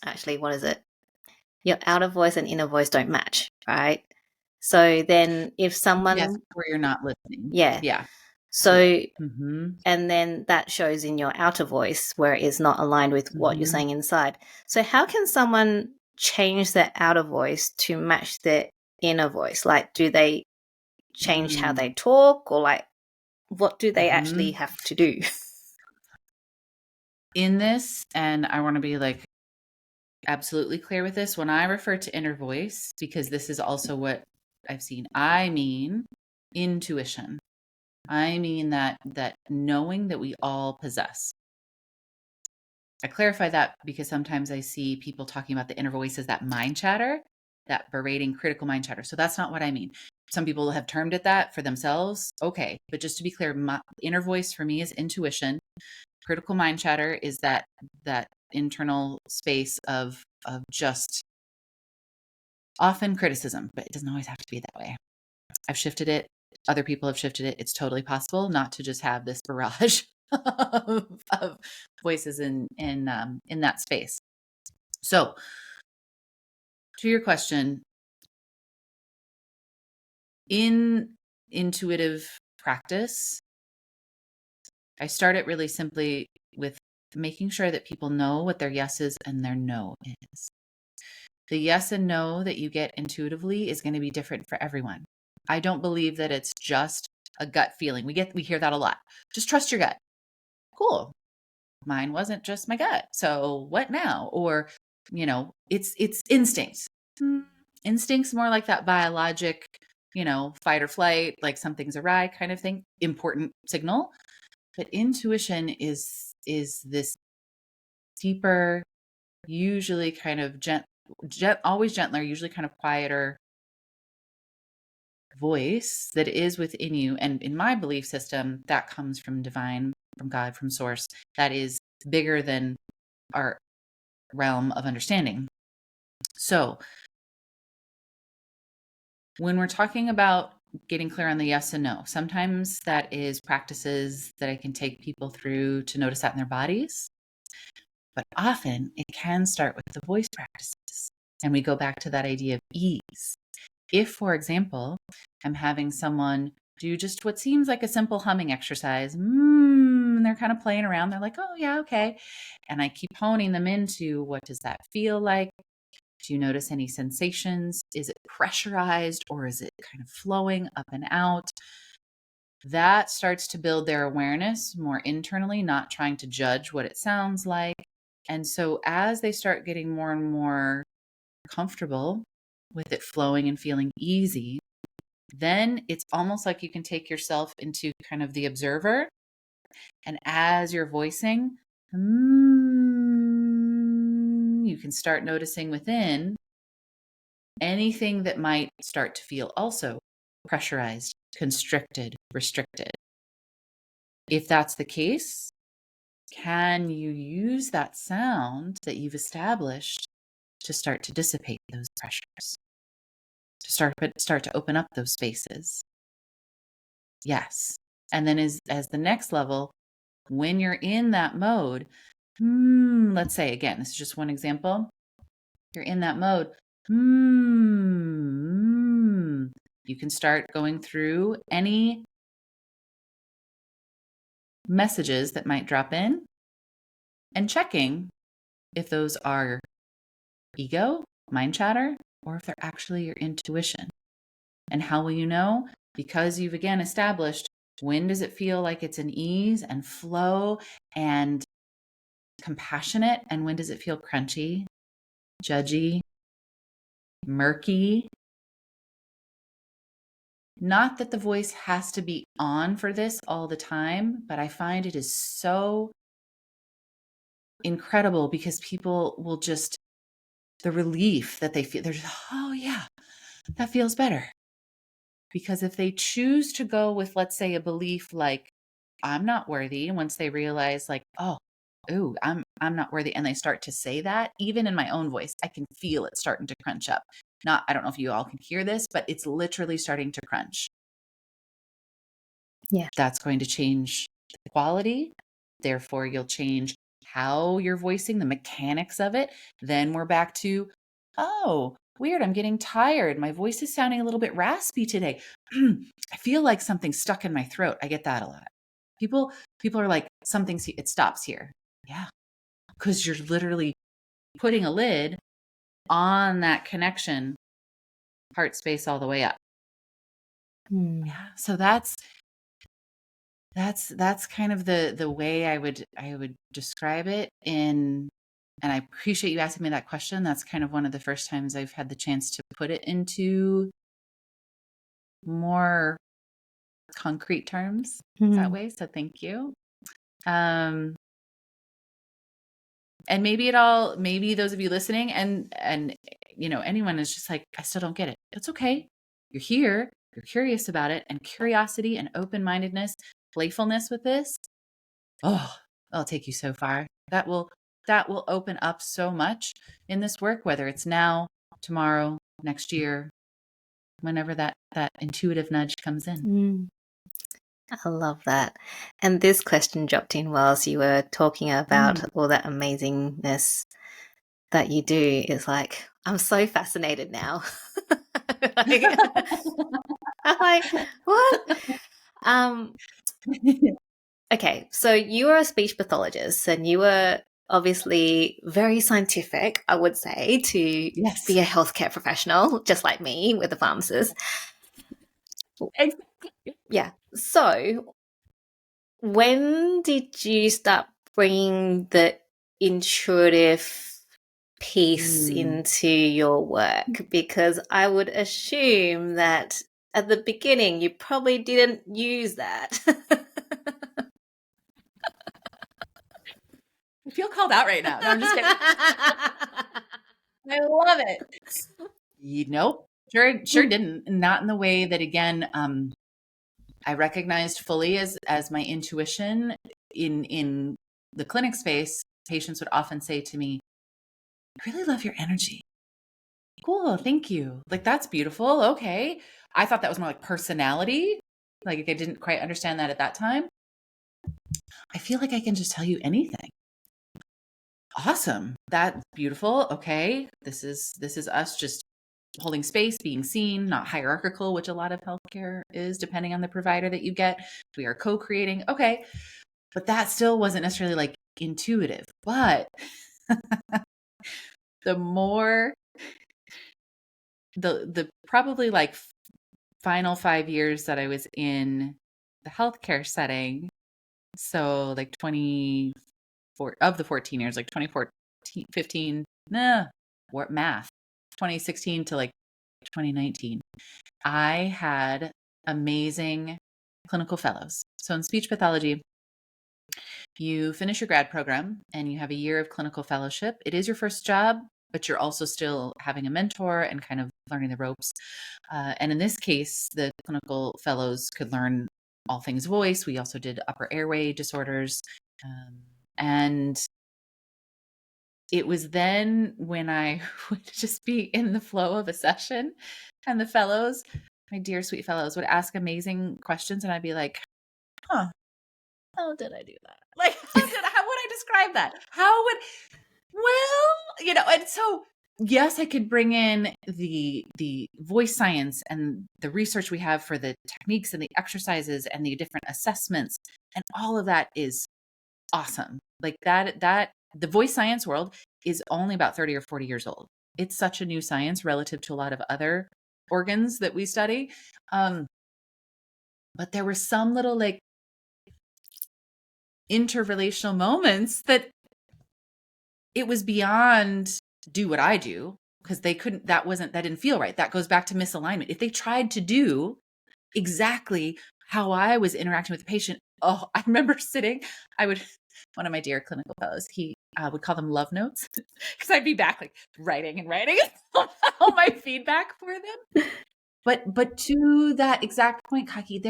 actually, what is it? Your outer voice and inner voice don't match, right? So then if someone, yes, where you're not listening. yeah. Yeah. So, Mm-hmm. and then that shows in your outer voice where it is not aligned with what you're saying inside. So how can someone change their outer voice to match their inner voice? Like, do they change how they talk, or like, what do they actually have to do? In this, and I want to be like absolutely clear with this, when I refer to inner voice, because this is also what I've seen, I mean intuition. I mean that knowing that we all possess. I clarify that because sometimes I see people talking about the inner voice as that mind chatter, that berating critical mind chatter. So that's not what I mean. Some people have termed it that for themselves. Okay. But just to be clear, my inner voice for me is intuition. Critical mind chatter is that internal space of just often criticism, but it doesn't always have to be that way. I've shifted it. Other people have shifted it. It's totally possible not to just have this barrage of voices in that space. So, to your question, in intuitive practice, I start it really simply with making sure that people know what their yes is and their no is. The yes and no that you get intuitively is going to be different for everyone. I don't believe that it's just a gut feeling. We hear that a lot. Just trust your gut. Cool. Mine wasn't just my gut. So what now? Or, it's instinct. Instinct's more like that biologic, fight or flight, like something's awry kind of thing. Important signal. But intuition is this deeper, usually kind of always gentler, usually kind of quieter voice that is within you. And in my belief system, that comes from divine, from God, from source, that is bigger than our realm of understanding. So when we're talking about getting clear on the yes and no, sometimes that is practices that I can take people through to notice that in their bodies. But often it can start with the voice practices. And we go back to that idea of ease. If, for example, I'm having someone do just what seems like a simple humming exercise, and they're kind of playing around, they're like, oh, yeah, okay. And I keep honing them into what does that feel like? Do you notice any sensations? Is it pressurized or is it kind of flowing up and out? That starts to build their awareness more internally, not trying to judge what it sounds like. And so as they start getting more and more comfortable with it flowing and feeling easy, then it's almost like you can take yourself into kind of the observer. And as you're voicing, you can start noticing within anything that might start to feel also pressurized, constricted, restricted. If that's the case, can you use that sound that you've established to start to dissipate those pressures, to start to open up those spaces? Yes. And then as the next level, when you're in that mode, let's say again, this is just one example. You're in that mode, you can start going through any messages that might drop in and checking if those are ego, mind chatter, or if they're actually your intuition. And how will you know? Because you've again established, when does it feel like it's an ease and flow and compassionate? And when does it feel crunchy, judgy, murky? Not that the voice has to be on for this all the time, but I find it is so incredible because people will just, the relief that they feel, they're just, oh yeah, that feels better. Because if they choose to go with, let's say, a belief like, I'm not worthy, once they realize like, ooh, I'm not worthy, and they start to say that, even in my own voice, I can feel it starting to crunch up. I don't know if you all can hear this, but it's literally starting to crunch. Yeah. That's going to change the quality. Therefore, you'll change how you're voicing, the mechanics of it, then we're back to, oh, weird, I'm getting tired. My voice is sounding a little bit raspy today. I feel like something's stuck in my throat. I get that a lot. People are like, it stops here. Yeah. Because you're literally putting a lid on that connection, heart space all the way up. Yeah. So that's kind of the way I would describe it and I appreciate you asking me that question. That's kind of one of the first times I've had the chance to put it into more concrete terms that way. So thank you. And maybe those of you listening and anyone is just like, I still don't get it. It's okay. You're here. You're curious about it, and curiosity and open-mindedness, playfulness with this. Oh, it'll take you so far. That will open up so much in this work, whether it's now, tomorrow, next year, whenever that intuitive nudge comes in. I love that. And this question dropped in whilst you were talking about all that amazingness that you do. Is like, I'm so fascinated now. I'm like, what? Okay, so you are a speech pathologist and you were obviously very scientific, I would say, to be a healthcare professional, just like me with a pharmacist. Yeah. So when did you start bringing the intuitive piece into your work? Because I would assume that at the beginning you probably didn't use that. I feel called out right now. No, I'm just kidding. I love it. Nope. Sure didn't. Not in the way that, again, I recognized fully as my intuition in the clinic space. Patients would often say to me, I really love your energy. Cool. Thank you. Like, that's beautiful. Okay. I thought that was more like personality. Like, I didn't quite understand that at that time. I feel like I can just tell you anything. Awesome. That's beautiful. Okay. This is us just holding space, being seen, not hierarchical, which a lot of healthcare is, depending on the provider that you get. We are co-creating. Okay. But that still wasn't necessarily like intuitive. But the more the probably like final 5 years that I was in the healthcare setting, so like 24 of the 14 years, like 2014, 15, math, 2016 to like 2019, I had amazing clinical fellows. So in speech pathology, you finish your grad program and you have a year of clinical fellowship. It is your first job, but you're also still having a mentor and kind of learning the ropes. And in this case, the clinical fellows could learn all things voice. We also did upper airway disorders. And it was then when I would just be in the flow of a session and the fellows, my dear sweet fellows, would ask amazing questions. And I'd be like, how did I do that? Like, how would I describe that? And so, yes, I could bring in the voice science and the research we have for the techniques and the exercises and the different assessments. And all of that is awesome. Like that the voice science world is only about 30 or 40 years old. It's such a new science relative to a lot of other organs that we study. But there were some little like interrelational moments that it was beyond do what I do, because they couldn't, that didn't feel right. That goes back to misalignment. If they tried to do exactly how I was interacting with the patient, I remember one of my dear clinical fellows, he would call them love notes, because I'd be back like writing all my feedback for them. But to that exact point, Kaki,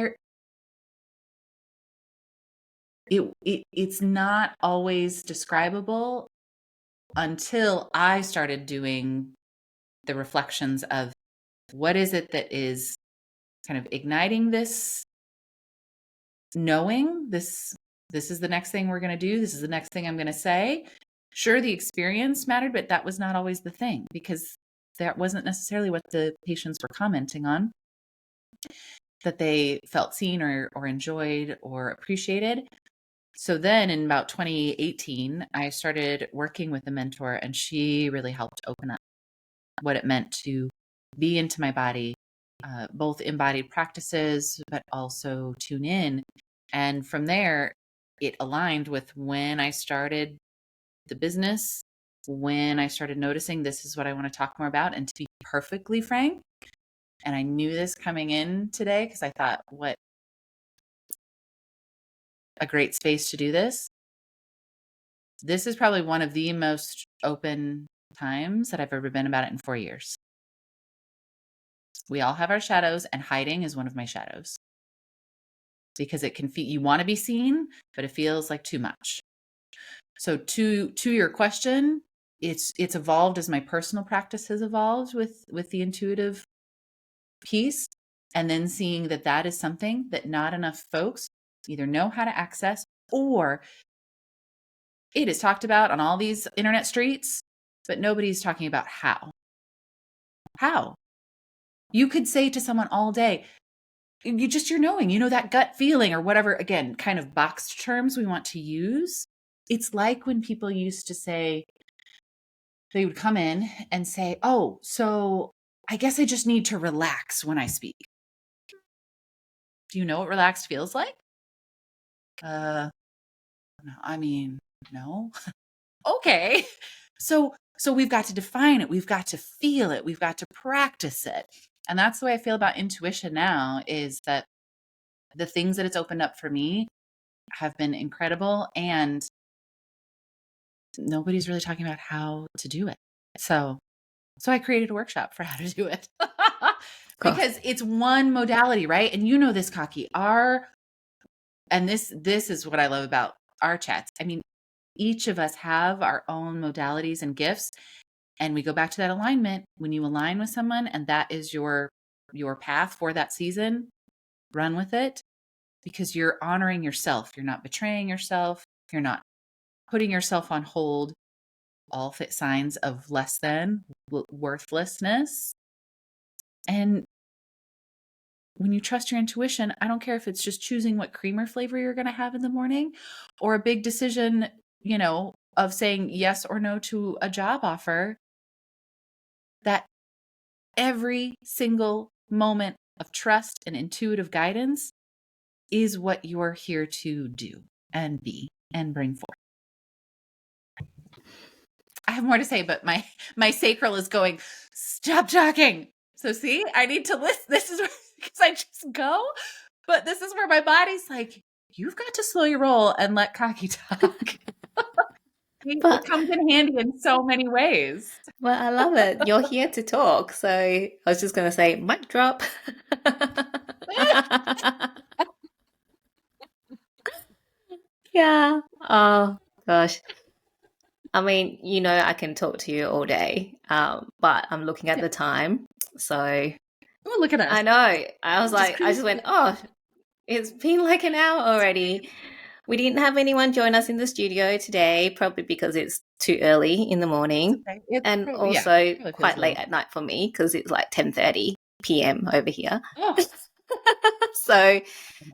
it's not always describable until I started doing the reflections of what is it that is kind of igniting this knowing, this This is the next thing we're going to do. This is the next thing I'm going to say. Sure, the experience mattered, but that was not always the thing, because that wasn't necessarily what the patients were commenting on, that they felt seen or enjoyed or appreciated. So then in about 2018, I started working with a mentor, and she really helped open up what it meant to be into my body, both embodied practices, but also tune in. And from there, it aligned with when I started the business, when I started noticing this is what I want to talk more about. And to be perfectly frank, and I knew this coming in today because I thought, what a great space to do this. This is probably one of the most open times that I've ever been about it in 4 years. We all have our shadows, and hiding is one of my shadows, because it can feel, you want to be seen, but it feels like too much. So to your question, it's evolved as my personal practice has evolved with the intuitive piece, and then seeing that is something that not enough folks either know how to access, or it is talked about on all these internet streets, but nobody's talking about how. How? You could say to someone all day, you're knowing, that gut feeling or whatever, again, kind of boxed terms we want to use. It's like when people used to say, they would come in and say, oh, so I guess I just need to relax when I speak. Do you know what relaxed feels like? No, I mean, no. Okay. So we've got to define it. We've got to feel it. We've got to practice it. And that's the way I feel about intuition now, is that the things that it's opened up for me have been incredible, and nobody's really talking about how to do it. So I created a workshop for how to do it. Because it's one modality, right? And you know this, Kaki, and this is what I love about our chats. I mean, each of us have our own modalities and gifts, and we go back to that alignment. When you align with someone and that is your path for that season, run with it, because you're honoring yourself. You're not betraying yourself. You're not putting yourself on hold. All fit signs of less than, worthlessness. And when you trust your intuition, I don't care if it's just choosing what creamer flavor you're going to have in the morning, or a big decision, of saying yes or no to a job offer, that every single moment of trust and intuitive guidance is what you're here to do and be and bring forth. I have more to say, but my sacral is going, stop talking. So see, I need to listen. This is because I just go, but this is where my body's like, you've got to slow your roll and let Kaki talk. It comes in handy in so many ways. Well, I love it. You're here to talk. So I was just going to say, mic drop. Yeah. Oh, gosh. I mean, I can talk to you all day, but I'm looking at the time. So, oh, look at us. I know. I was like, I just went, oh, it's been like an hour already. We didn't have anyone join us in the studio today, probably because it's too early in the morning, and also quite late at night for me, because it's like 10:30 p.m. over here. Oh. So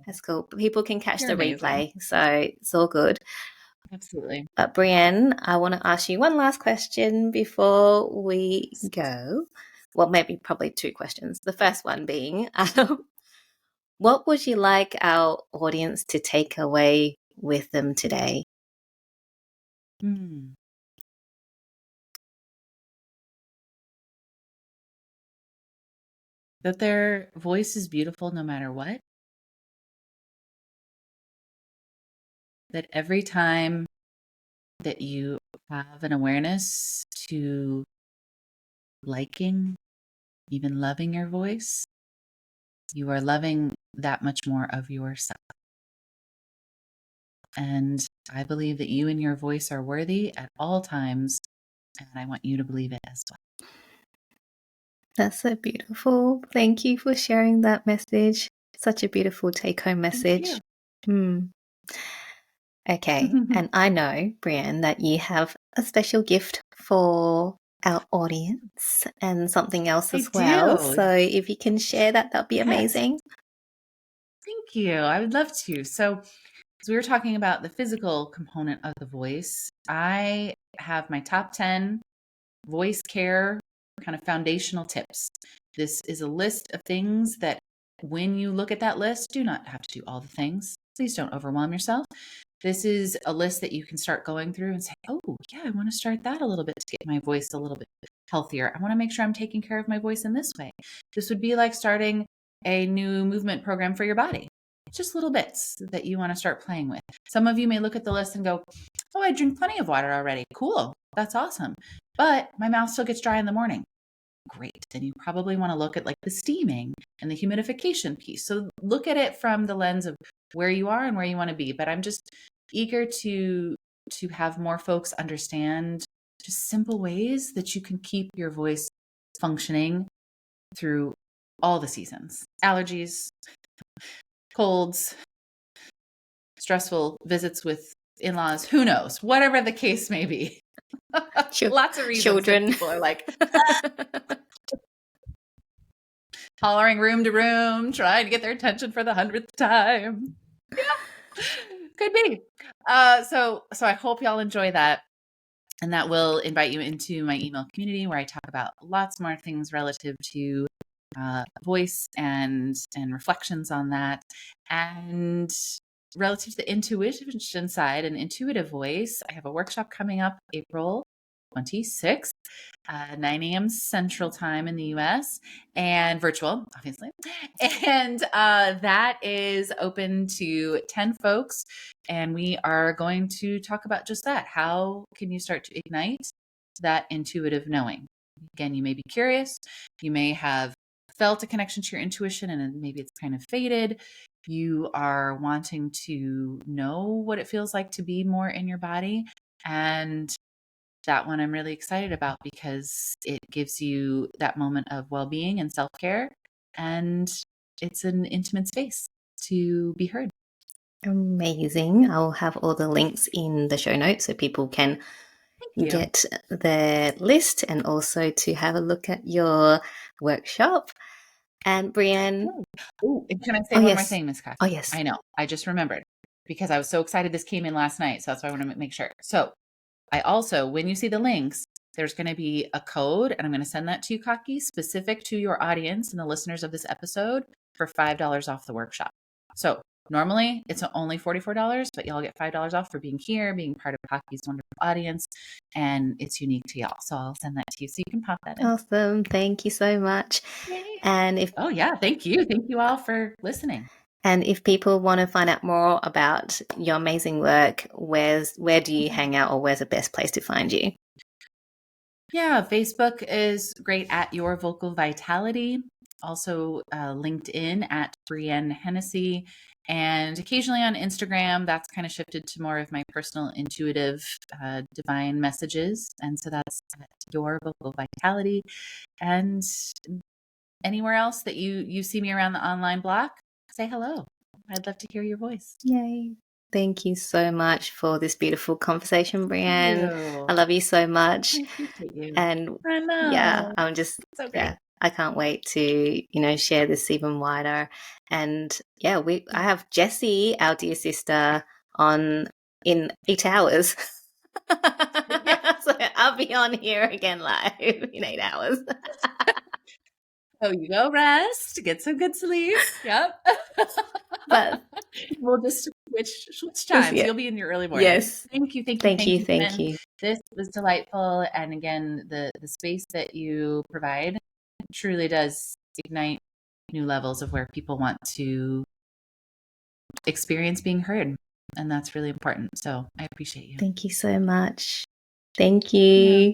that's cool. People can catch the replay, so it's all good. Absolutely. But Brienne, I want to ask you one last question before we go. Well, maybe probably two questions. The first one being, what would you like our audience to take away with them today? That their voice is beautiful no matter what. That every time that you have an awareness to liking, even loving your voice, you are loving that much more of yourself. And I believe that you and your voice are worthy at all times, and I want you to believe it as well. That's so beautiful. Thank you for sharing that message. Such a beautiful take-home message. Okay. And I know, Brienne, that you have a special gift for our audience and something else I as well. do. So if you can share that, that'd be Yes. amazing. Thank you. I would love to. So, as we were talking about the physical component of the voice, I have my top 10 voice care kind of foundational tips. This is a list of things that when you look at that list, do not have to do all the things. Please don't overwhelm yourself. This is a list that you can start going through and say, oh, yeah, I want to start that a little bit to get my voice a little bit healthier. I want to make sure I'm taking care of my voice in this way. This would be like starting a new movement program for your body. Just little bits that you want to start playing with. Some of you may look at the list and go, oh, I drink plenty of water already. Cool. That's awesome. But my mouth still gets dry in the morning. Great. Then you probably want to look at like the steaming and the humidification piece. So look at it from the lens of where you are and where you want to be. But I'm just eager to have more folks understand just simple ways that you can keep your voice functioning through all the seasons. Allergies, colds, stressful visits with in-laws, who knows, whatever the case may be. Lots of reasons Children. that people are like hollering room to room, trying to get their attention for the 100th time. Yeah, could be. So I hope y'all enjoy that. And that will invite you into my email community where I talk about lots more things relative to voice and reflections on that. And relative to the intuition side and intuitive voice, I have a workshop coming up April 26th, 9 a.m. Central Time in the US, and virtual, obviously. And that is open to 10 folks. And we are going to talk about just that. How can you start to ignite that intuitive knowing? Again, you may be curious. You may have felt a connection to your intuition and maybe it's kind of faded. You are wanting to know what it feels like to be more in your body. And that one I'm really excited about because it gives you that moment of well-being and self-care, and it's an intimate space to be heard. Amazing. I'll have all the links in the show notes so people can get their list and also to have a look at your workshop. And Brienne. Oh, can I say one more thing, Miss Cox? Oh, yes. I know. I just remembered because I was so excited this came in last night. So that's why I want to make sure. So I also, when you see the links, there's going to be a code, and I'm going to send that to you, Kaki, specific to your audience and the listeners of this episode for $5 off the workshop. So normally it's only $44, but y'all get $5 off for being here, being part of Kaki's wonderful audience, and it's unique to y'all. So I'll send that to you so you can pop that in. Awesome. Thank you so much. Yay. And if thank you. Thank you all for listening. And if people want to find out more about your amazing work, where do you hang out, or where's the best place to find you? Yeah, Facebook is great at Your Vocal Vitality. Also LinkedIn at Brienne Hennessy. And occasionally on Instagram, that's kind of shifted to more of my personal intuitive divine messages. And so that's at Your Vocal Vitality. And anywhere else that you see me around the online block, say hello. I'd love to hear your voice. Yay. Thank you so much for this beautiful conversation, Brienne. I love you so much. I appreciate you. And I know. Yeah, I'm just so great. Yeah, I can't wait to, share this even wider. And yeah, I have Jessie, our dear sister, on in 8 hours. So I'll be on here again live in 8 hours. So you go rest, get some good sleep. Yep. But we'll just switch times. Yeah. You'll be in your early morning. Yes. Thank you. Thank you. This was delightful. And again, the space that you provide truly does ignite new levels of where people want to experience being heard. And that's really important. So I appreciate you. Thank you so much. Thank you. Yeah.